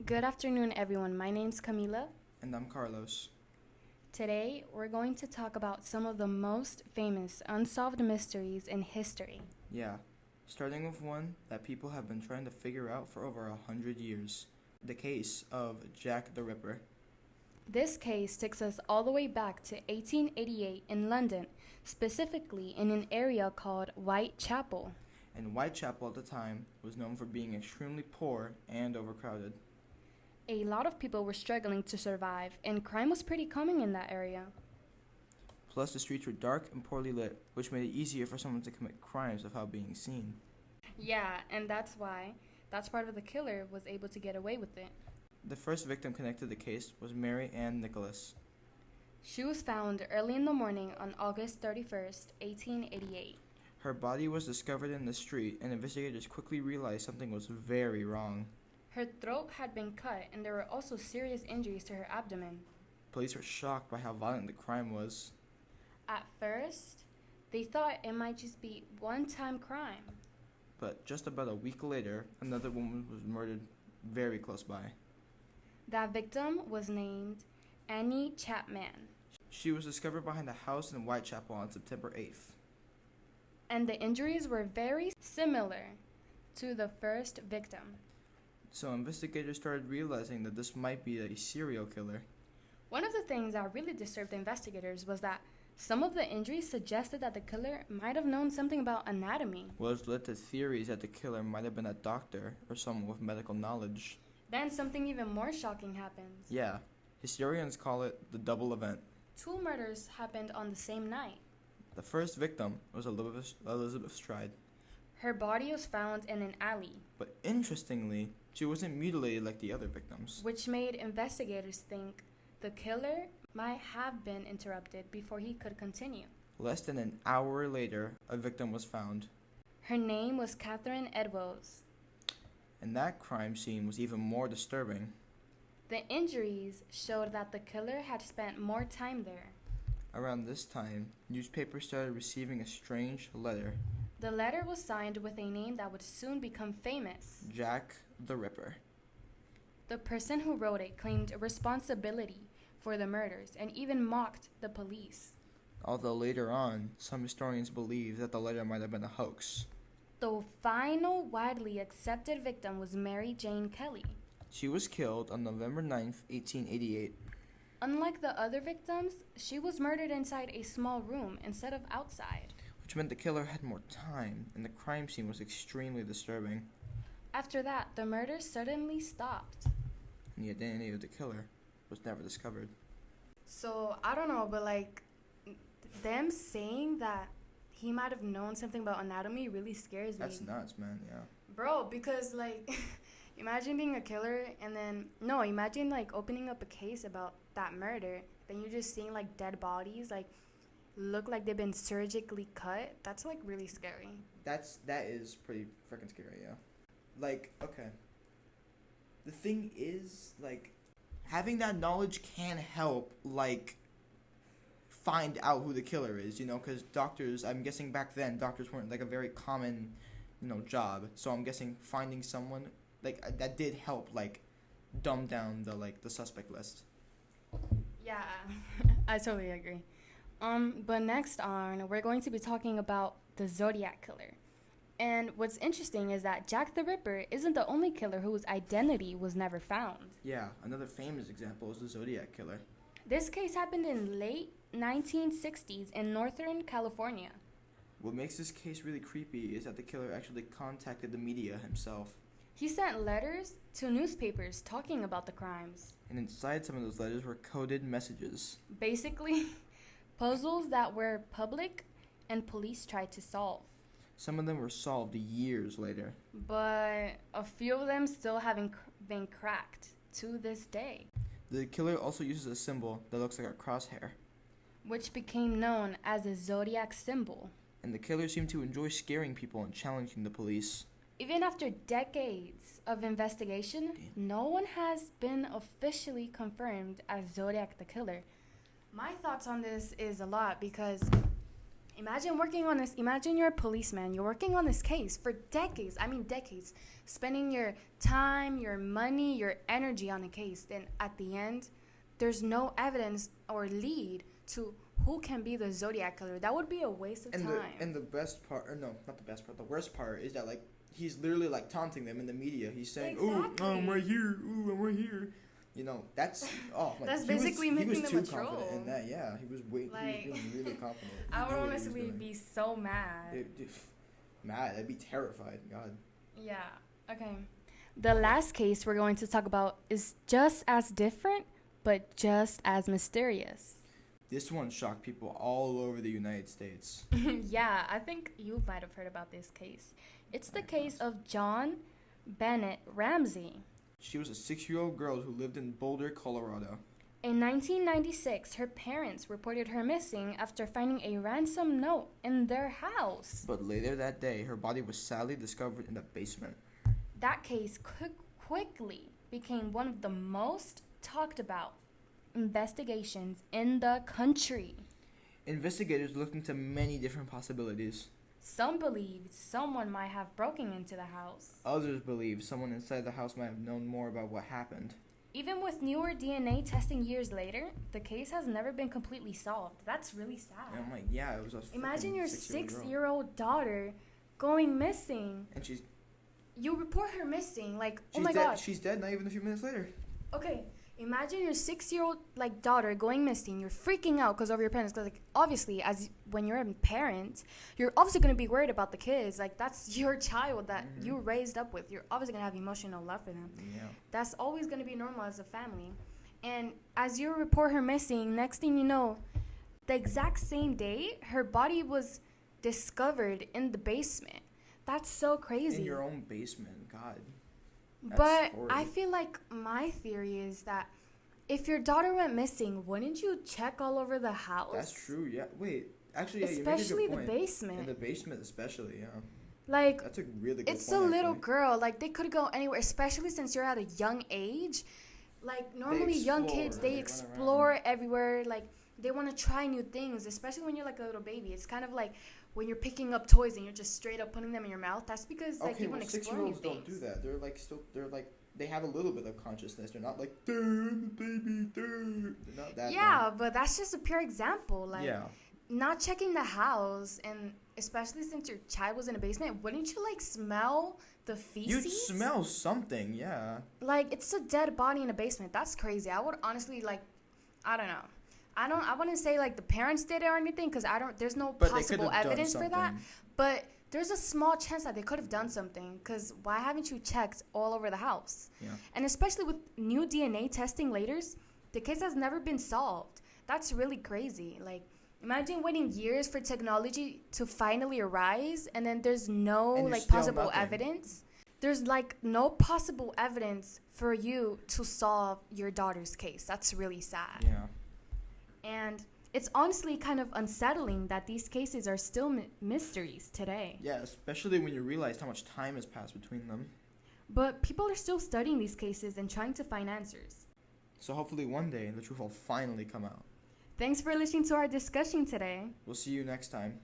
Good afternoon, everyone. My name's Camila. And I'm Carlos. Today, we're going to talk about some of the most famous unsolved mysteries in history. Yeah, starting with one that people have been trying to figure out for over 100 years. The case of Jack the Ripper. This case takes us all the way back to 1888 in London, specifically in an area called Whitechapel. And Whitechapel at the time was known for being extremely poor and overcrowded. A lot of people were struggling to survive, and crime was pretty common in that area. Plus, the streets were dark and poorly lit, which made it easier for someone to commit crimes without being seen. Yeah, and that's part of the killer was able to get away with it. The first victim connected to the case was Mary Ann Nicholas. She was found early in the morning on August 31st, 1888. Her body was discovered in the street, and investigators quickly realized something was very wrong. Her throat had been cut, and there were also serious injuries to her abdomen. Police were shocked by how violent the crime was. At first, they thought it might just be one-time crime. But just about a week later, another woman was murdered very close by. That victim was named Annie Chapman. She was discovered behind a house in Whitechapel on September 8th. And the injuries were very similar to the first victim. So investigators started realizing that this might be a serial killer. One of the things that really disturbed the investigators was that some of the injuries suggested that the killer might have known something about anatomy. Which led to theories that the killer might have been a doctor or someone with medical knowledge. Then something even more shocking happens. Yeah, historians call it the double event. 2 murders happened on the same night. The first victim was Elizabeth Stride. Her body was found in an alley, But interestingly, she wasn't mutilated like the other victims. which made investigators think the killer might have been interrupted before he could continue. Less than an hour later, a victim was found. Her name was Catherine Edwards. And that crime scene was even more disturbing. The injuries showed that the killer had spent more time there. Around this time, newspapers started receiving a strange letter. The letter was signed with a name that would soon become famous. Jack the Ripper. The person who wrote it claimed responsibility for the murders and even mocked the police. Although later on, some historians believe that the letter might have been a hoax. The final widely accepted victim was Mary Jane Kelly. She was killed on November 9th, 1888. Unlike the other victims, she was murdered inside a small room instead of outside. Which meant the killer had more time, and the crime scene was extremely disturbing. After that, the murder suddenly stopped. And the identity of the killer was never discovered. So, I don't know, but them saying that he might have known something about anatomy really scares me. That's nuts, man, yeah. Bro, because, imagine being a killer and then, imagine, opening up a case about that murder. Then you're just seeing, dead bodies, look like they've been surgically cut. That's, really scary. That is pretty freaking scary, yeah. Okay. The thing is, having that knowledge can help, find out who the killer is, because doctors, I'm guessing back then, doctors weren't, a very common, job. So I'm guessing finding someone, that did help, dumb down the suspect list. Yeah, I totally agree. But next on, we're going to be talking about the Zodiac killer. And what's interesting is that Jack the Ripper isn't the only killer whose identity was never found. Yeah, another famous example is the Zodiac killer. This case happened in late 1960s in Northern California. What makes this case really creepy is that the killer actually contacted the media himself. He sent letters to newspapers talking about the crimes. And inside some of those letters were coded messages. Basically, puzzles that were public and police tried to solve. Some of them were solved years later. But a few of them still haven't been cracked to this day. The killer also uses a symbol that looks like a crosshair. Which became known as the zodiac symbol. And the killer seemed to enjoy scaring people and challenging the police. Even after decades of investigation, no one has been officially confirmed as Zodiac the killer. My thoughts on this is a lot because Imagine working on this. Imagine you're a policeman. You're working on this case for decades. I mean, decades. Spending your time, your money, your energy on a case. Then at the end, there's no evidence or lead to who can be the Zodiac killer. That would be a waste of time. And the best part, or no, not the best part, the worst part is that, like, he's literally, like, taunting them in the media. He's saying, Exactly. "Oh, I'm right here. Ooh, I'm right here." You know, that's like, That's basically making them a He was too troll. confident in that. Yeah, he was being really confident. He I knew would what he was honestly doing. be so mad. Mad. I'd be terrified. God. Yeah. Okay. The last case we're going to talk about is just as different, but just as mysterious. This one shocked people all over the United States. Yeah, I think you might have heard about this case. It's the case of John Bennett Ramsey. She was a 6-year-old girl who lived in Boulder, Colorado. In 1996, her parents reported her missing after finding a ransom note in their house. But later that day, her body was sadly discovered in the basement. That case quickly became one of the most talked about investigations in the country. Investigators looked into many different possibilities. Some believed someone might have broken into the house. Others believe someone inside the house might have known more about what happened. Even with newer DNA testing years later, the case has never been completely solved. That's really sad. And I'm like, yeah, it was a Imagine your 6-year-old 6-year-old daughter going missing. And You report her missing, like, oh she's my dead. God. She's dead not even a few minutes later. Okay, imagine your 6-year-old like daughter going missing. You're freaking out because of your parents. Because like obviously, when you're a parent, you're obviously gonna be worried about the kids. Like that's your child that you raised up with. You're obviously gonna have emotional love for them. Yeah. That's always gonna be normal as a family. And as you report her missing, next thing you know, the exact same day, her body was discovered in the basement. That's so crazy. In your own basement, God. But horrid. I feel like my theory is that if your daughter went missing, wouldn't you check all over the house? That's true. Yeah. Wait. Actually, yeah, Especially you make a the good point. basement. In the basement, especially. Yeah. Like That's a really good it's point. a little actually. girl. Like they could go anywhere, especially since you're at a young age. Like normally young kids, they run explore around. everywhere. Like they want to try new things, especially when you're like a little baby. It's kind of like when you're picking up toys and you're just straight up putting them in your mouth. That's because like you want to explore new 6-year-olds things. don't do that. They're like they have a little bit of consciousness. They're not like the baby. They're not that. Yeah, but that's just a pure example. Like Yeah. not checking the house, and especially since your child was in a basement, wouldn't you like smell the feces? You'd smell something. Yeah. Like it's a dead body in a basement. That's crazy. I would honestly like, I don't know. I wouldn't say like the parents did it or anything because there's no But they possible could have done evidence for that. something. But there's a small chance that they could have done something because why haven't you checked all over the house? Yeah. And especially with new DNA testing later, the case has never been solved. That's really crazy. Like imagine waiting years for technology to finally arise and then there's no And there's like still possible nothing. evidence. There's like no possible evidence for you to solve your daughter's case. That's really sad. Yeah. And it's honestly kind of unsettling that these cases are still mysteries today. Yeah, especially when you realize how much time has passed between them. But people are still studying these cases and trying to find answers. So hopefully one day the truth will finally come out. Thanks for listening to our discussion today. We'll see you next time.